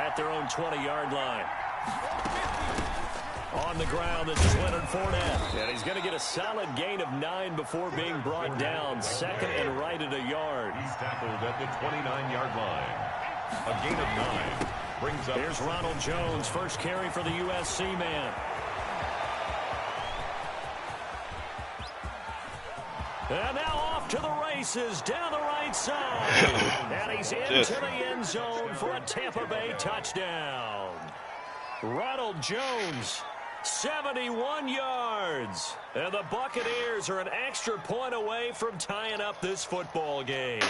at their own 20-yard line. On the ground, this is Leonard Fournette. And he's going to get a solid gain of 9 before being brought down. Second and right at a yard. He's tackled at the 29-yard line. A gain of 9 brings up. Here's Ronald Jones, first carry for the USC man. And now off to the races down the right side. And he's into the end zone for a Tampa Bay touchdown. Ronald Jones, 71 yards. And the Buccaneers are an extra point away from tying up this football game.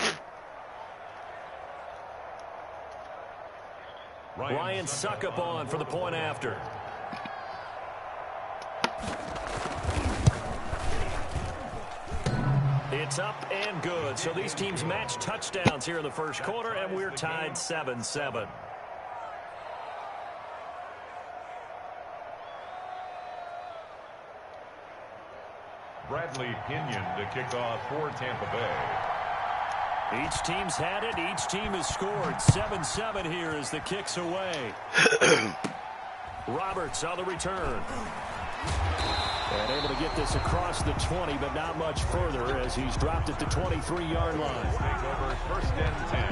Ryan Suckup on for the point after. It's up and good. So these teams match touchdowns here in the first quarter, and we're tied 7-7. Bradley Pinion to kick off for Tampa Bay. Each team's had it. Each team has scored. 7-7 here as the kick's away. Roberts on the return. And able to get this across the 20, but not much further as he's dropped at the 23-yard line. Take over first and 10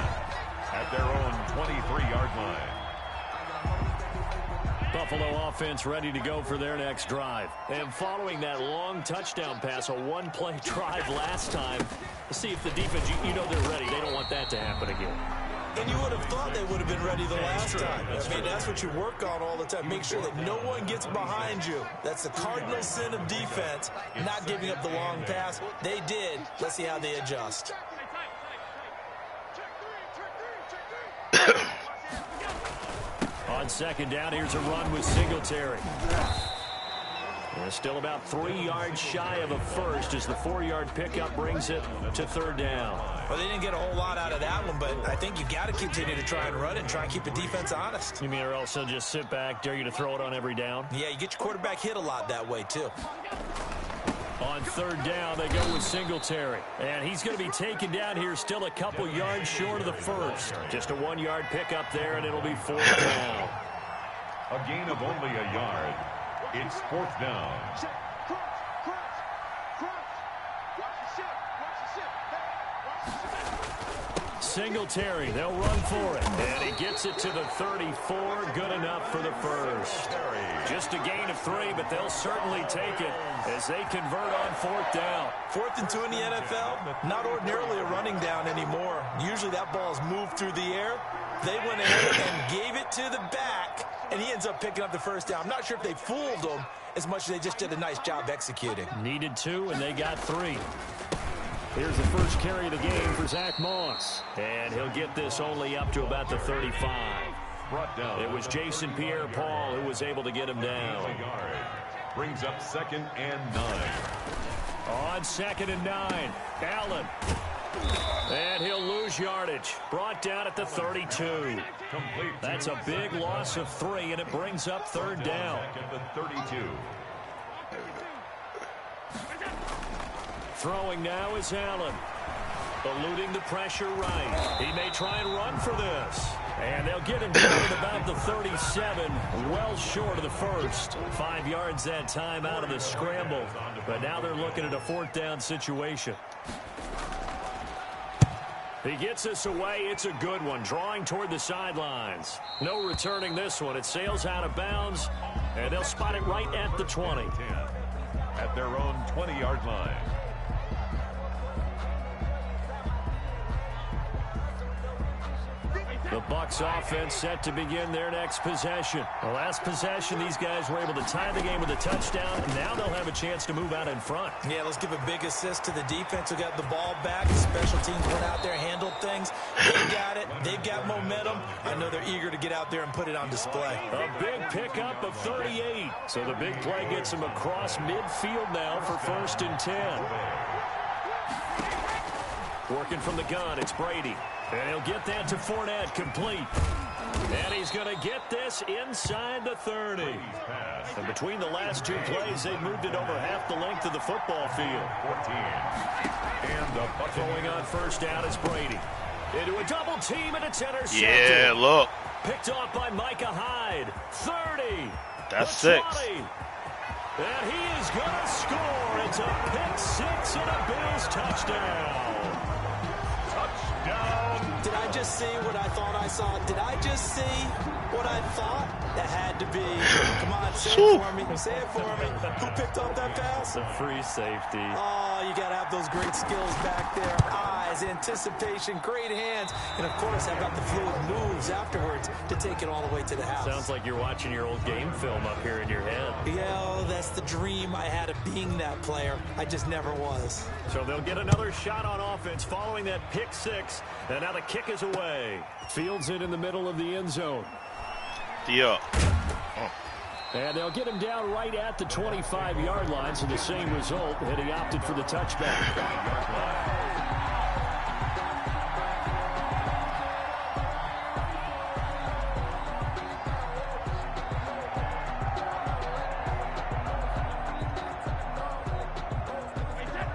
at their own 23-yard line. Buffalo offense ready to go for their next drive. And following that long touchdown pass, a one-play drive last time, let's see if the defense, you know they're ready. They don't want that to happen again. And you would have thought they would have been ready the last time. I mean, that's what you work on all the time. Make sure that no one gets behind you. That's the cardinal sin of defense, not giving up the long pass. They did. Let's see how they adjust. On second down, here's a run with Singletary. And still about 3 yards shy of a first as the 4-yard pickup brings it to third down. Well, they didn't get a whole lot out of that one, but I think you got to continue to try and run it and try and keep the defense honest. You mean or else they'll just sit back, dare you to throw it on every down? Yeah, you get your quarterback hit a lot that way, too. On third down, they go with Singletary. And he's going to be taken down here still a couple yards short of the first. Just a 1-yard pickup there, and it'll be fourth down. A gain of only a yard. It's fourth down. Singletary, they'll run for it. And he gets it to the 34, good enough for the first. Just a gain of 3, but they'll certainly take it as they convert on fourth down. 4th and 2 in the NFL, not ordinarily a running down anymore. Usually that ball is moved through the air. They went ahead and gave it to the back, and he ends up picking up the first down. I'm not sure if they fooled him as much as they just did a nice job executing. Needed 2, and they got 3. Here's the first carry of the game for Zach Moss. And he'll get this only up to about the 35. It was Jason Pierre-Paul who was able to get him down. Brings up second and 9. On second and 9, Allen. And he'll lose yardage. Brought down at the 32. That's a big loss of 3, and it brings up third down. At the 32. Throwing now is Allen. Eluding the pressure right. He may try and run for this. And they'll get him down at about the 37, well short of the first. 5 yards that time out of the scramble. But now they're looking at a fourth down situation. He gets us away. It's a good one. Drawing toward the sidelines. No returning this one. It sails out of bounds. And they'll spot it right at the 20. At their own 20-yard line. The Bucs offense set to begin their next possession. The last possession, these guys were able to tie the game with a touchdown, and now they'll have a chance to move out in front. Yeah, let's give a big assist to the defense who got the ball back. The special teams went out there, handled things. They got it. They've got momentum. I know they're eager to get out there and put it on display. A big pickup of 38. So the big play gets them across midfield now for first and 10. Working from the gun, it's Brady. And he'll get that to Fournette, complete. And he's going to get this inside the 30. And between the last 2 plays, they've moved it over half the length of the football field. 14. And the throwing on first down is Brady. Into a double team, and it's intercepted. Yeah, look. Picked off by Micah Hyde. 30. That's 6. 20. And he is going to score. It's a pick 6 and a Bills touchdown. Touchdown. Did I just see what I thought I saw? Did I just see what I thought? That had to be. Come on, say it for me. Say it for me. Who picked up that pass? A free safety. Oh, you got to have those great skills back there. Eyes, anticipation, great hands. And, of course, how about the fluid moves afterwards to take it all the way to the house? Sounds like you're watching your old game film up here in your head. Yeah, that's the dream I had of being that player. I just never was. So they'll get another shot on offense following that pick 6. And now the kick is away. Fields it in the middle of the end zone. Yeah. And they'll get him down right at the 25-yard line, so the same result, and he opted for the touchback.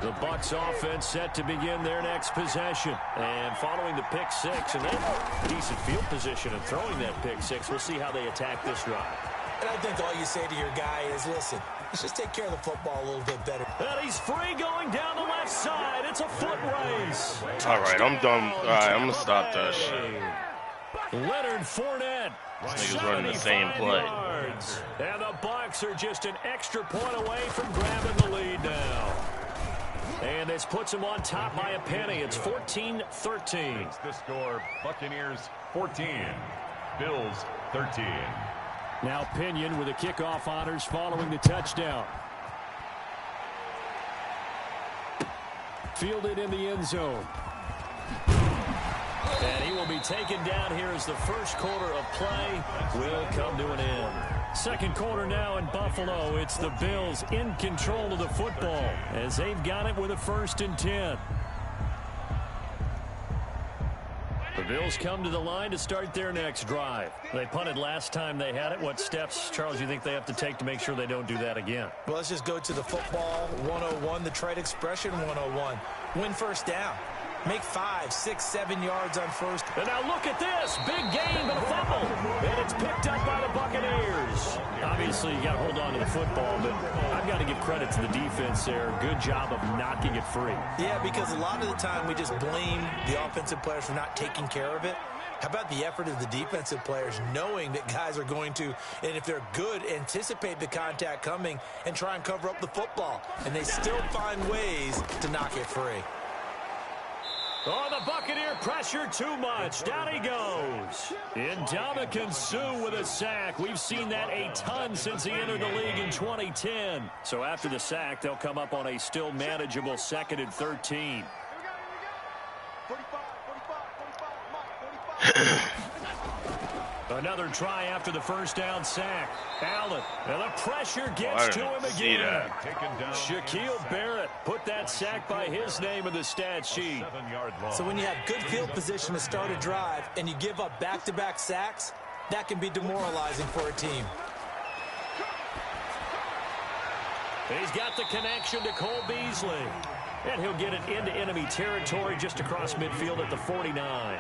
The Bucs offense set to begin their next possession. And following the pick 6, and then decent field position and throwing that pick 6, we'll see how they attack this drive. And I think all you say to your guy is, listen, let's just take care of the football a little bit better. And he's free going down the left side. It's a foot race. All right, I'm done. All right, I'm going to stop that shit. Leonard Fournette. This nigga's running the same play. Yards. And the Bucs are just an extra point away from grabbing the lead now. And this puts them on top by a penny. It's 14-13. The score, Buccaneers 14, Bills 13. Now Pinion with the kickoff honors following the touchdown. Fielded in the end zone. And he will be taken down here as the first quarter of play will come to an end. Second quarter now in Buffalo. It's the Bills in control of the football as they've got it with a 1st and 10. The Bills come to the line to start their next drive. They punted last time they had it. What steps, Charles, you think they have to take to make sure they don't do that again? Well, let's just go to the football 101, the trade expression 101. Win first down. Make 5, 6, 7 yards on first. And now look at this. Big game, but a fumble. And it's picked up by the Buccaneers. Obviously, you got to hold on to the football, but I've got to give credit to the defense there. Good job of knocking it free. Yeah, because a lot of the time we just blame the offensive players for not taking care of it. How about the effort of the defensive players knowing that guys are going to, and if they're good, anticipate the contact coming and try and cover up the football. And they still find ways to knock it free. Oh, the Buccaneer pressure too much. Down he goes. Ndamukong Suh with a sack. We've seen that a ton since he entered the league in 2010. So after the sack, they'll come up on a still manageable 2nd and 13. Another try after the first down sack. Allen, and the pressure gets to him again. Shaquille Barrett put that sack by his name in the stat sheet. So when you have good field position to start a drive and you give up back-to-back sacks, that can be demoralizing for a team. He's got the connection to Cole Beasley. And he'll get it into enemy territory just across midfield at the 49.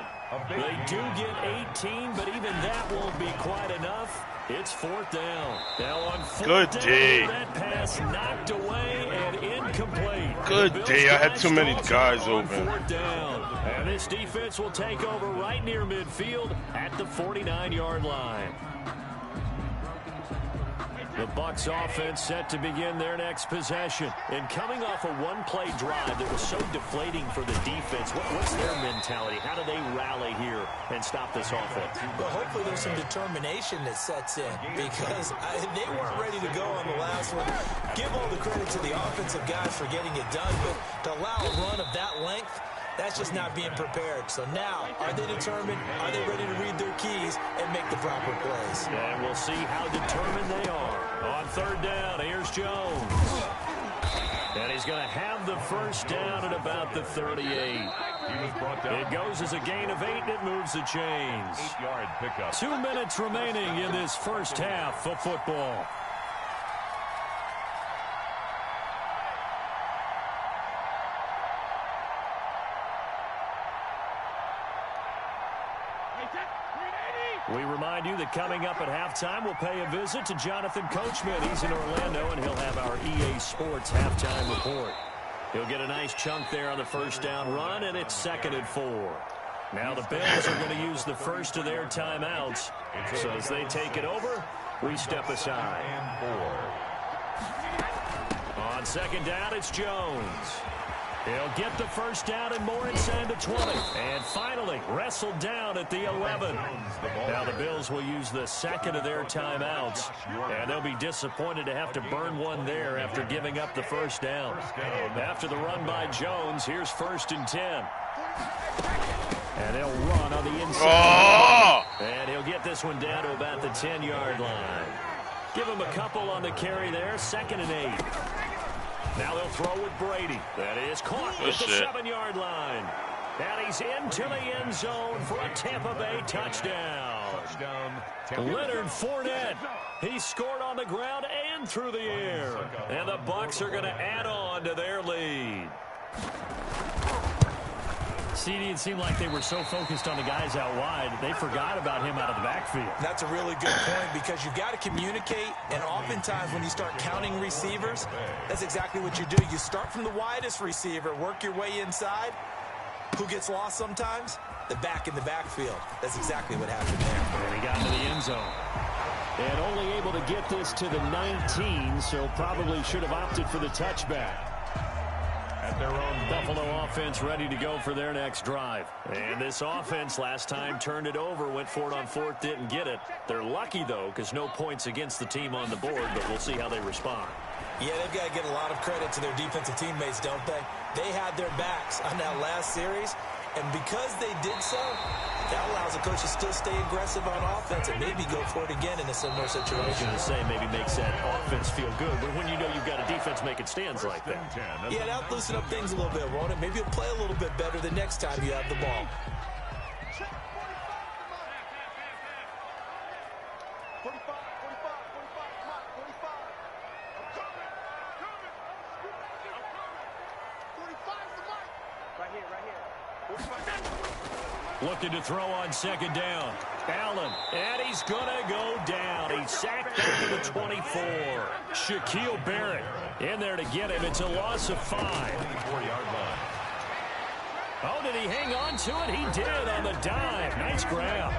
They do get 18, but even that won't be quite enough. It's 4th down. Now on 4th down, that pass knocked away and incomplete. Good D. I had too many guys open. 4th down. And this defense will take over right near midfield at the 49-yard line. The Bucs offense set to begin their next possession. And coming off a one-play drive that was so deflating for the defense, what's their mentality? How do they rally here and stop this offense? Well, hopefully there's some determination that sets in because they weren't ready to go on the last one. Give all the credit to the offensive guys for getting it done, but to allow a run of that length, that's just not being prepared. So now, are they determined? Are they ready to read their keys and make the proper plays? And we'll see how determined they are. On 3rd down, here's Jones. And he's going to have the first down at about the 38. It goes as a gain of 8, and it moves the chains. 8-yard pickup. 2 minutes remaining in this first half of football. We that coming up at halftime, we'll pay a visit to Jonathan Coachman. He's in Orlando, and he'll have our EA Sports halftime report. He'll get a nice chunk there on the first down run, and it's 2nd and 4. Now the Bills are going to use the first of their timeouts. So as they take it over, we step aside. On 2nd down, it's Jones. He'll get the first down and more inside the 20. And finally, wrestled down at the 11. Now the Bills will use the 2nd of their timeouts. And they'll be disappointed to have to burn one there after giving up the first down. After the run by Jones, here's 1st and 10. And they'll run on the inside. Oh! And he'll get this one down to about the 10-yard line. Give him a couple on the carry there. 2nd and 8. Now they'll throw with Brady. That is caught at the 7-yard line. And he's into the end zone for a Tampa Bay touchdown. Leonard Fournette. He scored on the ground and through the air. And the Bucs are going to add on to their lead. CD, it seemed like they were so focused on the guys out wide, they forgot about him out of the backfield. That's a really good point because you've got to communicate, and oftentimes when you start counting receivers, that's exactly what you do. You start from the widest receiver, work your way inside. Who gets lost sometimes? The back in the backfield. That's exactly what happened there. And he got into the end zone. And only able to get this to the 19, so probably should have opted for the touchback. At their own Buffalo offense ready to go for their next drive. And this offense last time turned it over, went for it on 4th, didn't get it. They're lucky, though, because no points against the team on the board, but we'll see how they respond. Yeah, they've got to get a lot of credit to their defensive teammates, don't they? They had their backs on that last series, and because they did so, that allows the coach to still stay aggressive on offense and maybe go for it again in a similar situation. I was going to say maybe makes that offense feel good, but when you know you've got a defense making stands like that. Yeah, that'll loosen up things a little bit, won't it? Maybe you'll play a little bit better the next time you have the ball. Looking to throw on 2nd down. Allen, and he's going to go down. He's sacked back to the 24. Shaquille Barrett in there to get him. It's a loss of 5. 4-yard line. Oh, did he hang on to it? He did on the dive. Nice grab.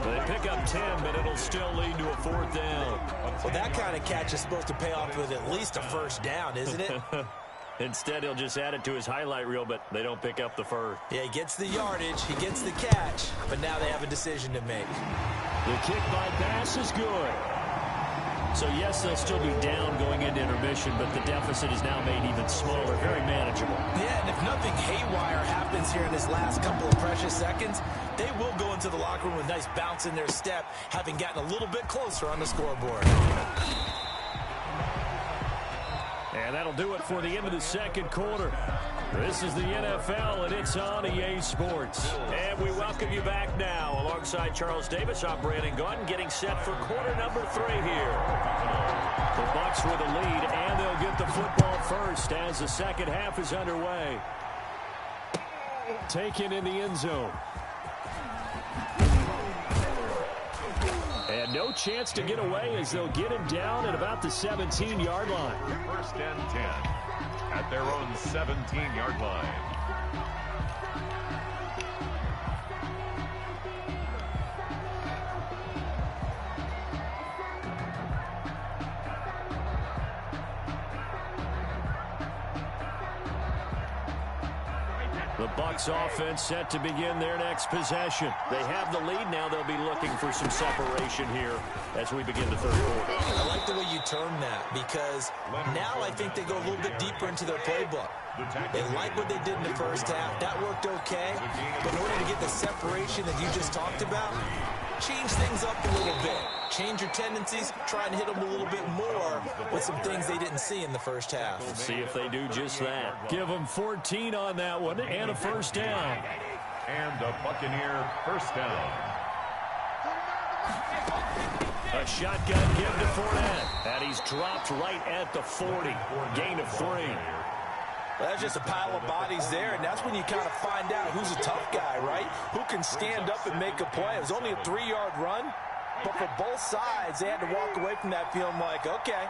They pick up 10, but it'll still lead to a 4th down. Well, that kind of catch is supposed to pay off with at least a first down, isn't it? Instead, he'll just add it to his highlight reel, but they don't pick up the first. Yeah, he gets the yardage, he gets the catch, but now they have a decision to make. The kick by pass is good. So, yes, they'll still be down going into intermission, but the deficit is now made even smaller, very manageable. Yeah, and if nothing haywire happens here in this last couple of precious seconds, they will go into the locker room with a nice bounce in their step, having gotten a little bit closer on the scoreboard. And that'll do it for the end of the 2nd quarter. This is the NFL, and it's on EA Sports. And we welcome you back now. Alongside Charles Davis, I'm Brandon Gordon, getting set for quarter number 3 here. The Bucs with a lead, and they'll get the football first as the second half is underway. Taken in the end zone. And no chance to get away as they'll get him down at about the 17-yard line. 1st and 10 at their own 17-yard line. The Bucs offense set to begin their next possession. They have the lead. Now they'll be looking for some separation here as we begin the 3rd quarter. I like the way you term that because now I think they go a little bit deeper into their playbook. They like what they did in the first half. That worked okay. But in order to get the separation that you just talked about, change things up a little bit. Change your tendencies, try and hit them a little bit more with some things they didn't see in the first half. We'll see if they do just that. Give them 14 on that one and a first down. And a Buccaneer first down. A shotgun give to Fournette. And he's dropped right at the 40. Gain of 3. Well, that's just a pile of bodies there, and that's when you kind of find out who's a tough guy, right? Who can stand up and make a play. It was only a 3-yard run, But for both sides, they had to walk away from that feeling like, okay,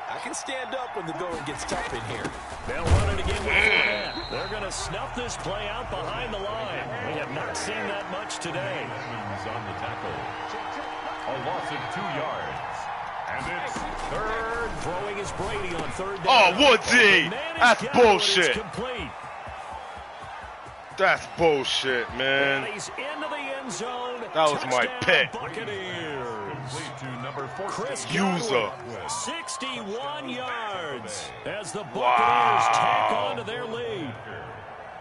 I can stand up when the going gets tough in here. They'll run it again with Fournette. They're going to snuff this play out behind the line. We have not seen that much today. On the tackle. A loss of 2 yards. And it's third. Throwing is Brady on third down. Oh, Woodsy! That's bullshit. Complete. That's bullshit, man. He's into the end zone. That was my pick. Buccaneers. Complete to number 14. Chris User. 61 yards as the Buccaneers tack on to their lead.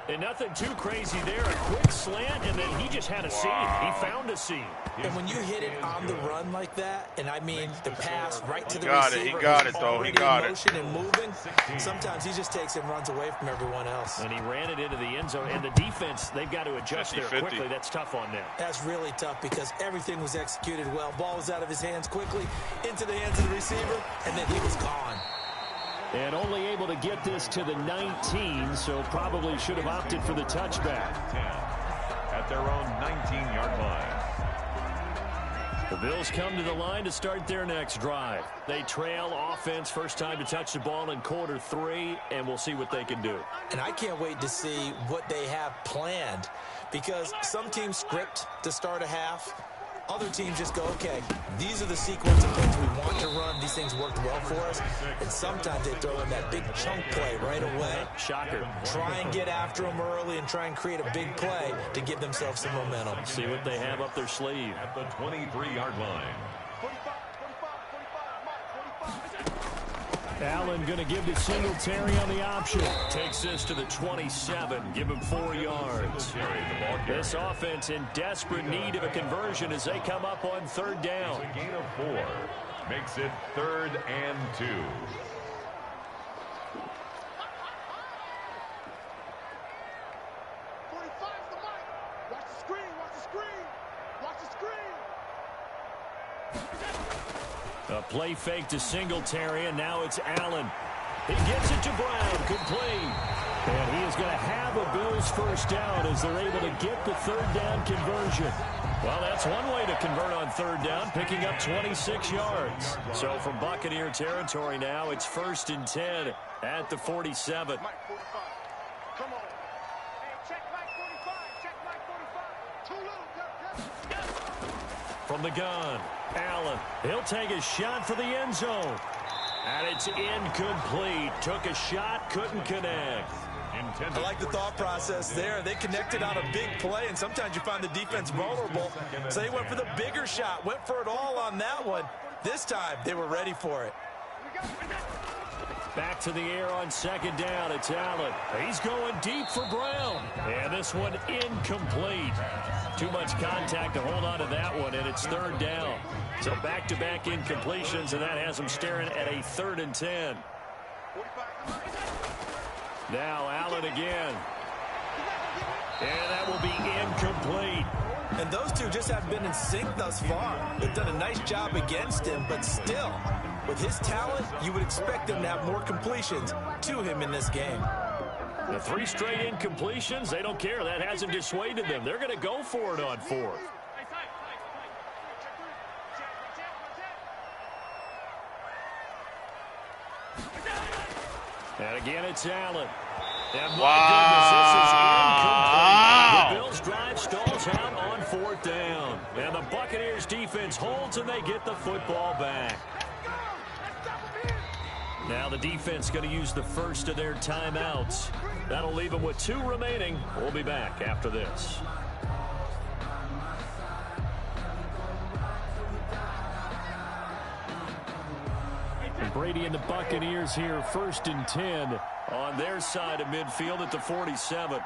And nothing too crazy there. A quick slant, and then he just had a seam. He found a seam. And when you hit it on the run like that, and I mean the pass right to the He got it, though. He got it. Motion and moving, sometimes he just takes and runs away from everyone else. And he ran it into the end zone. And the defense, they've got to adjust there quickly. That's tough on them. That's really tough because everything was executed well. Ball was out of his hands quickly, into the hands of the receiver, and then he was gone. And only able to get this to the 19, so probably should have opted for the touchback. 10 at their own 19-yard line. The Bills come to the line to start their next drive. They trail offense, first time to touch the ball in quarter 3, and we'll see what they can do. And I can't wait to see what they have planned because some teams script to start a half. Other teams just go, okay, these are the sequence of things we want to run. These things worked well for us. And sometimes they throw in that big chunk play right away. Shocker. Try and get after them early and try and create a big play to give themselves some momentum. See what they have up their sleeve. At the 23-yard line. Allen going to give to Singletary on the option. Takes this to the 27. Give him 4 yards. This offense in desperate need of a conversion as they come up on third down. A gain of 4. Makes it 3rd and 2. A play fake to Singletary, and now it's Allen. He gets it to Brown, complete. And he is going to have a Bills first down as they're able to get the third down conversion. Well, that's one way to convert on third down, picking up 26 yards. So from Buccaneer territory now, it's 1st and 10 at the 47. From the gun, Allen. He'll take a shot for the end zone. And it's incomplete. Took a shot, couldn't connect. I like the thought process there. They connected on a big play, and sometimes you find the defense vulnerable. So they went for the bigger shot, went for it all on that one. This time, they were ready for it. Back to the air on second down. It's Allen. He's going deep for Brown. And this one incomplete. Too much contact to hold on to that one, and it's third down. So back-to-back incompletions, and that has them staring at a 3rd and 10. Now Allen again. And that will be incomplete. And those two just haven't been in sync thus far. They've done a nice job against him, but still, with his talent, you would expect them to have more completions to him in this game. The 3 straight incompletions, they don't care. That hasn't dissuaded them. They're going to go for it on 4th. And again, it's Allen. And wow. The Bills drive stalls out on 4th down. And the Buccaneers defense holds, and they get the football back. Now the defense going to use the first of their timeouts. That'll leave them with 2 remaining. We'll be back after this. And Brady and the Buccaneers here, 1st and 10 on their side of midfield at the 47.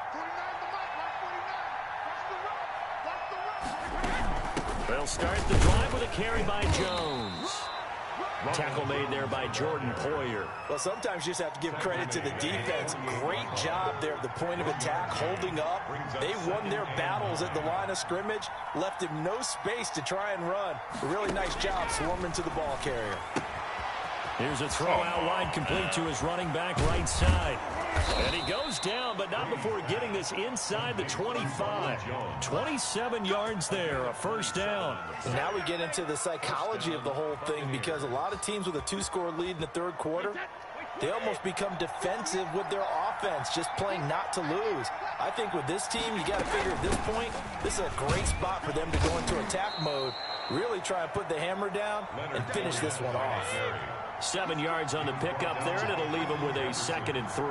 They'll start the drive with a carry by Jones. Tackle made there by Jordan Poyer. Well, sometimes you just have to give credit to the defense. Great job there at the point of attack, holding up. They won their battles at the line of scrimmage, left him no space to try and run. A really nice job swarming to the ball carrier. Here's a throw out wide, complete to his running back right side. And he goes down, but not before getting this inside the 25. 27 yards there, a first down. And now we get into the psychology of the whole thing, because a lot of teams with a 2-score lead in the third quarter, they almost become defensive with their offense, just playing not to lose. I think with this team, you got to figure at this point, this is a great spot for them to go into attack mode, really try and put the hammer down and finish this one off. 7 yards on the pickup there, and it'll leave him with a 2nd and 3.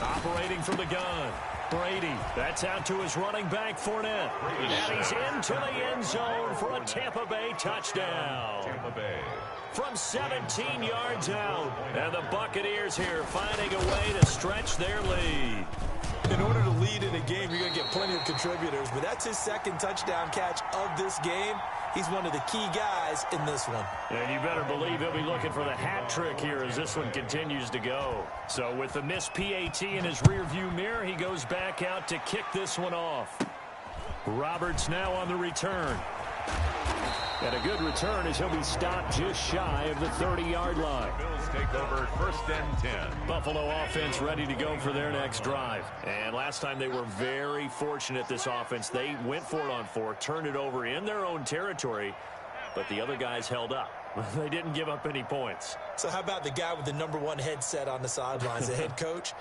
Operating from the gun, Brady. That's out to his running back, Fournette. And he's into the end zone for a Tampa Bay touchdown. Tampa Bay. From 17 yards out. And the Buccaneers here finding a way to stretch their lead. In order to lead in a game, you're going to get plenty of contributors, but that's his 2nd touchdown catch of this game. He's one of the key guys in this one. And you better believe he'll be looking for the hat trick here as this one continues to go. So with the missed PAT in his rearview mirror, he goes back out to kick this one off. Roberts now on the return. And a good return as he'll be stopped just shy of the 30-yard line. Bills take over 1st and 10. Buffalo offense ready to go for their next drive. And last time they were very fortunate, this offense. They went for it on 4, turned it over in their own territory, but the other guys held up. They didn't give up any points. So how about the guy with the #1 headset on the sidelines, the head coach?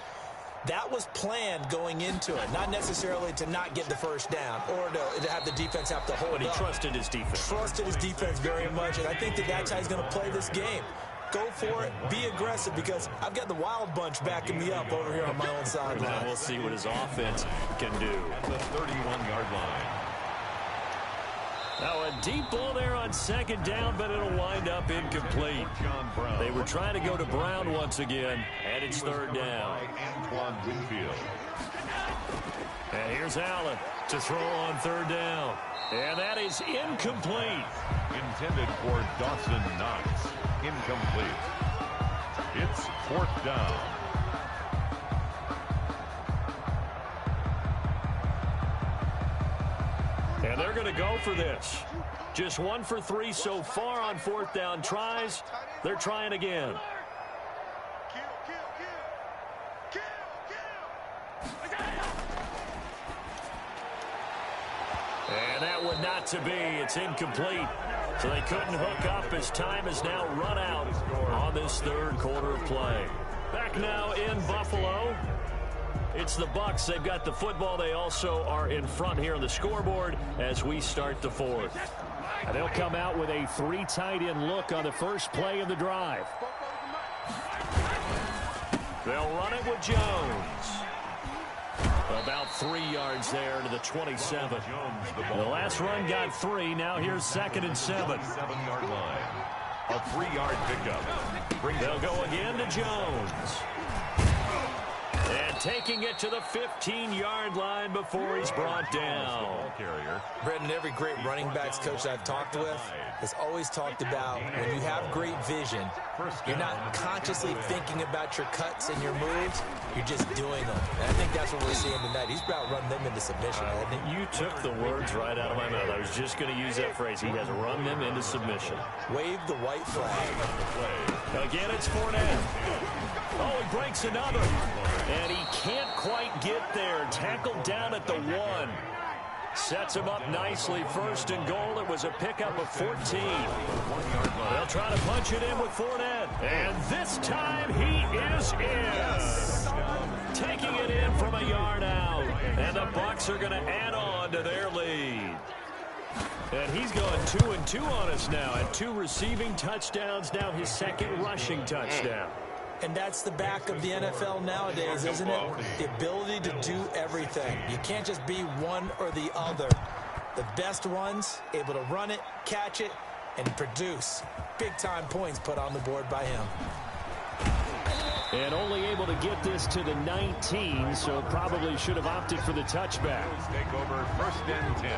That was planned going into it, not necessarily to not get the first down or to have the defense have to hold But he up. trusted his defense. Trusted his defense very much, and I think that's how he's going to play this game. Go for it, be aggressive, because I've got the wild bunch backing me up over here on my own sideline. Now we'll see what his offense can do. At the 31-yard line. Now a deep ball there on 2nd down, but it'll wind up incomplete. John Brown. They were trying to go to Brown once again, and it's 3rd down. Antoine Winfield. And here's Allen to throw on 3rd down. And that is incomplete. Intended for Dawson Knox. Incomplete. It's 4th down. And they're going to go for this. Just 1 for 3 so far on 4th down tries. They're trying again. And that one not to be. It's incomplete. So they couldn't hook up as time has now run out on this 3rd quarter of play. Back now in Buffalo. It's the Bucs. They've got the football. They also are in front here on the scoreboard as we start the 4th. And they'll come out with a 3 tight end look on the first play of the drive. They'll run it with Jones. About 3 yards there to the 27. The last run got 3. Now here's 2nd and 7. 7-yard line. A 3-yard pickup. They'll go again to Jones. And taking it to the 15-yard line before he's brought down. Brendan, every great running backs coach I've talked with has always talked about when you have great vision, you're not consciously thinking about your cuts and your moves, you're just doing them. And I think that's what we're seeing tonight. He's about running them into submission, hasn't he? You took the words right out of my mouth. I was just going to use that phrase. He has run them into submission. Wave the white flag. Again, it's Fournette. Oh, he breaks another. And he can't quite get there. Tackled down at the 1. Sets him up nicely. 1st and goal. It was a pickup of 14. They'll try to punch it in with Fournette. And this time he is in. Taking it in from a yard out. And the Bucs are going to add on to their lead. And he's gone 2-2 on us now. At 2 receiving touchdowns. Now his 2nd rushing touchdown. And that's the back of the NFL nowadays, isn't it? The ability to do everything. You can't just be one or the other. The best ones, able to run it, catch it, and produce. Big-time points put on the board by him. And only able to get this to the 19, so probably should have opted for the touchback. Take over 1st and 10.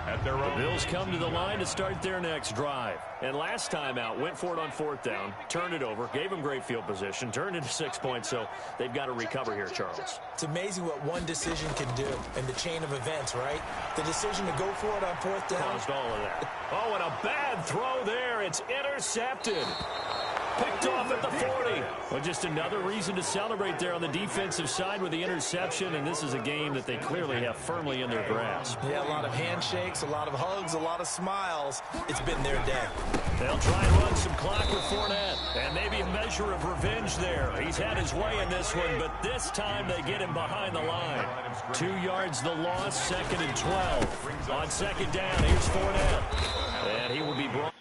At at their own. The Bills come to the line to start their next drive. And last time out, went for it on 4th down, turned it over, gave them great field position, turned into 6 points, so they've got to recover here, Charles. It's amazing what one decision can do in the chain of events, right? The decision to go for it on 4th down. Caused all of that. Oh, and a bad throw there. It's intercepted. Picked off at the 40. Well, just another reason to celebrate there on the defensive side with the interception, and this is a game that they clearly have firmly in their grasp. Yeah, a lot of handshakes, a lot of hugs, a lot of smiles. It's been their day. They'll try and run some clock with Fournette, and maybe a measure of revenge there. He's had his way in this one, but this time they get him behind the line. 2 yards the loss, 2nd and 12. On 2nd down, here's Fournette, and he will be brought.